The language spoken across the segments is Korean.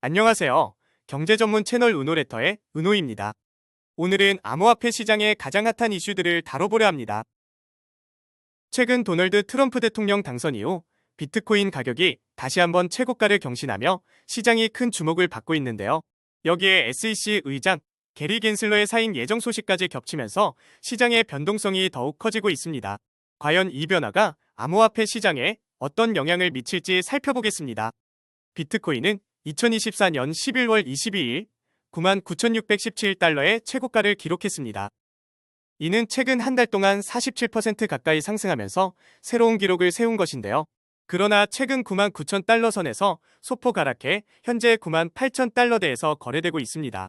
안녕하세요. 경제 전문 채널 은호레터의 은호입니다. 오늘은 암호화폐 시장의 가장 핫한 이슈들을 다뤄보려 합니다. 최근 도널드 트럼프 대통령 당선 이후 비트코인 가격이 다시 한번 최고가를 경신하며 시장이 큰 주목을 받고 있는데요. 여기에 SEC 의장 게리 겐슬러의 사임 예정 소식까지 겹치면서 시장의 변동성이 더욱 커지고 있습니다. 과연 이 변화가 암호화폐 시장에 어떤 영향을 미칠지 살펴보겠습니다. 비트코인은 2024년 11월 22일 99,617달러의 최고가를 기록했습니다. 이는 최근 한 달 동안 47% 가까이 상승하면서 새로운 기록을 세운 것인데요. 그러나 최근 99,000달러 선에서 소폭 하락해 현재 98,000달러대에서 거래되고 있습니다.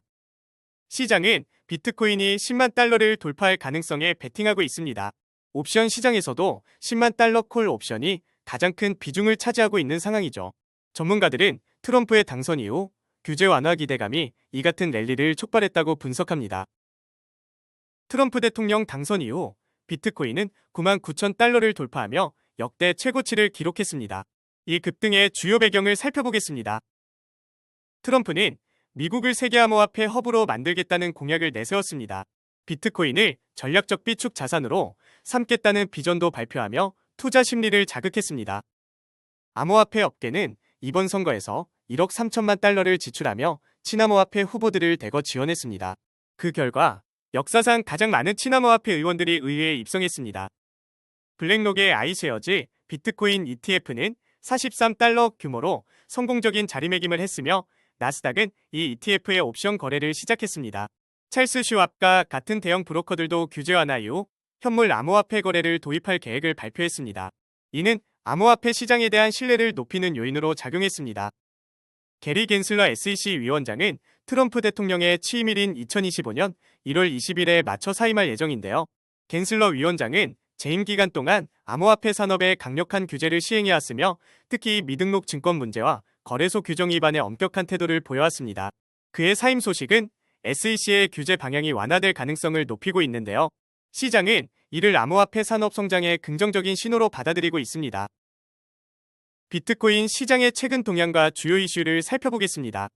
시장은 비트코인이 10만 달러를 돌파할 가능성에 베팅하고 있습니다. 옵션 시장에서도 10만 달러 콜 옵션이 가장 큰 비중을 차지하고 있는 상황이죠. 전문가들은 트럼프의 당선 이후 규제 완화 기대감이 이 같은 랠리를 촉발했다고 분석합니다. 트럼프 대통령 당선 이후 비트코인은 99,000달러를 돌파하며 역대 최고치를 기록했습니다. 이 급등의 주요 배경을 살펴보겠습니다. 트럼프는 미국을 세계 암호화폐 허브로 만들겠다는 공약을 내세웠습니다. 비트코인을 전략적 비축 자산으로 삼겠다는 비전도 발표하며 투자 심리를 자극했습니다. 암호화폐 업계는 이번 선거에서 1억 3천만 달러를 지출하며 친암호화폐 후보들을 대거 지원했습니다. 그 결과 역사상 가장 많은 친암호화폐 의원들이 의회에 입성했습니다. 블랙록의 아이쉐어즈 비트코인 ETF는 43달러 규모로 성공적인 자리매김을 했으며 나스닥은 이 ETF의 옵션 거래를 시작했습니다. 찰스 슈왑과 같은 대형 브로커들도 규제 완화 이후 현물 암호화폐 거래를 도입할 계획을 발표했습니다. 이는 암호화폐 시장에 대한 신뢰를 높이는 요인으로 작용했습니다. 게리 겐슬러 SEC 위원장은 트럼프 대통령의 취임일인 2025년 1월 20일에 맞춰 사임할 예정인데요. 겐슬러 위원장은 재임 기간 동안 암호화폐 산업에 강력한 규제를 시행해왔으며 특히 미등록 증권 문제와 거래소 규정 위반에 엄격한 태도를 보여왔습니다. 그의 사임 소식은 SEC의 규제 방향이 완화될 가능성을 높이고 있는데요. 시장은 이를 암호화폐 산업 성장의 긍정적인 신호로 받아들이고 있습니다. 비트코인 시장의 최근 동향과 주요 이슈를 살펴보겠습니다.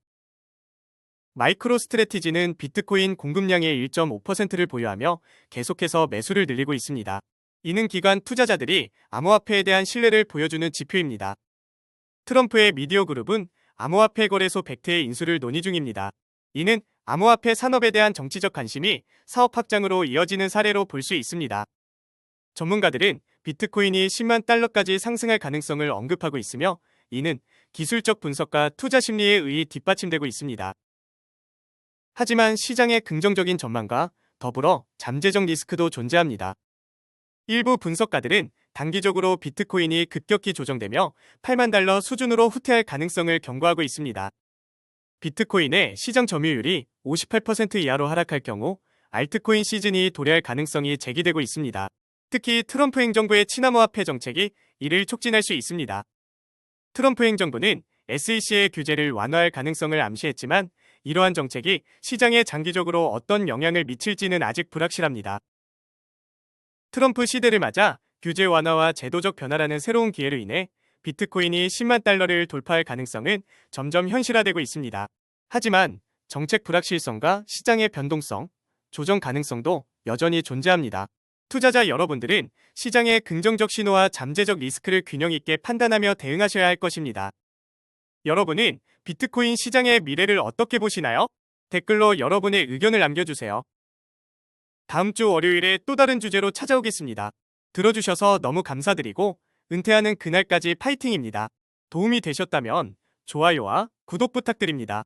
마이크로스트래티지는 비트코인 공급량의 1.5%를 보유하며 계속해서 매수를 늘리고 있습니다. 이는 기관 투자자들이 암호화폐에 대한 신뢰를 보여주는 지표입니다. 트럼프의 미디어 그룹은 암호화폐 거래소 벡트의 인수를 논의 중입니다. 이는 암호화폐 산업에 대한 정치적 관심이 사업 확장으로 이어지는 사례로 볼 수 있습니다. 전문가들은 비트코인이 10만 달러까지 상승할 가능성을 언급하고 있으며 이는 기술적 분석과 투자 심리에 의해 뒷받침되고 있습니다. 하지만 시장의 긍정적인 전망과 더불어 잠재적 리스크도 존재합니다. 일부 분석가들은 단기적으로 비트코인이 급격히 조정되며 8만 달러 수준으로 후퇴할 가능성을 경고하고 있습니다. 비트코인의 시장 점유율이 58% 이하로 하락할 경우 알트코인 시즌이 도래할 가능성이 제기되고 있습니다. 특히 트럼프 행정부의 친암호화폐 정책이 이를 촉진할 수 있습니다. 트럼프 행정부는 SEC의 규제를 완화할 가능성을 암시했지만 이러한 정책이 시장에 장기적으로 어떤 영향을 미칠지는 아직 불확실합니다. 트럼프 시대를 맞아 규제 완화와 제도적 변화라는 새로운 기회로 인해 비트코인이 10만 달러를 돌파할 가능성은 점점 현실화되고 있습니다. 하지만 정책 불확실성과 시장의 변동성, 조정 가능성도 여전히 존재합니다. 투자자 여러분들은 시장의 긍정적 신호와 잠재적 리스크를 균형 있게 판단하며 대응하셔야 할 것입니다. 여러분은 비트코인 시장의 미래를 어떻게 보시나요? 댓글로 여러분의 의견을 남겨주세요. 다음 주 월요일에 또 다른 주제로 찾아오겠습니다. 들어주셔서 너무 감사드리고 은퇴하는 그날까지 파이팅입니다. 도움이 되셨다면 좋아요와 구독 부탁드립니다.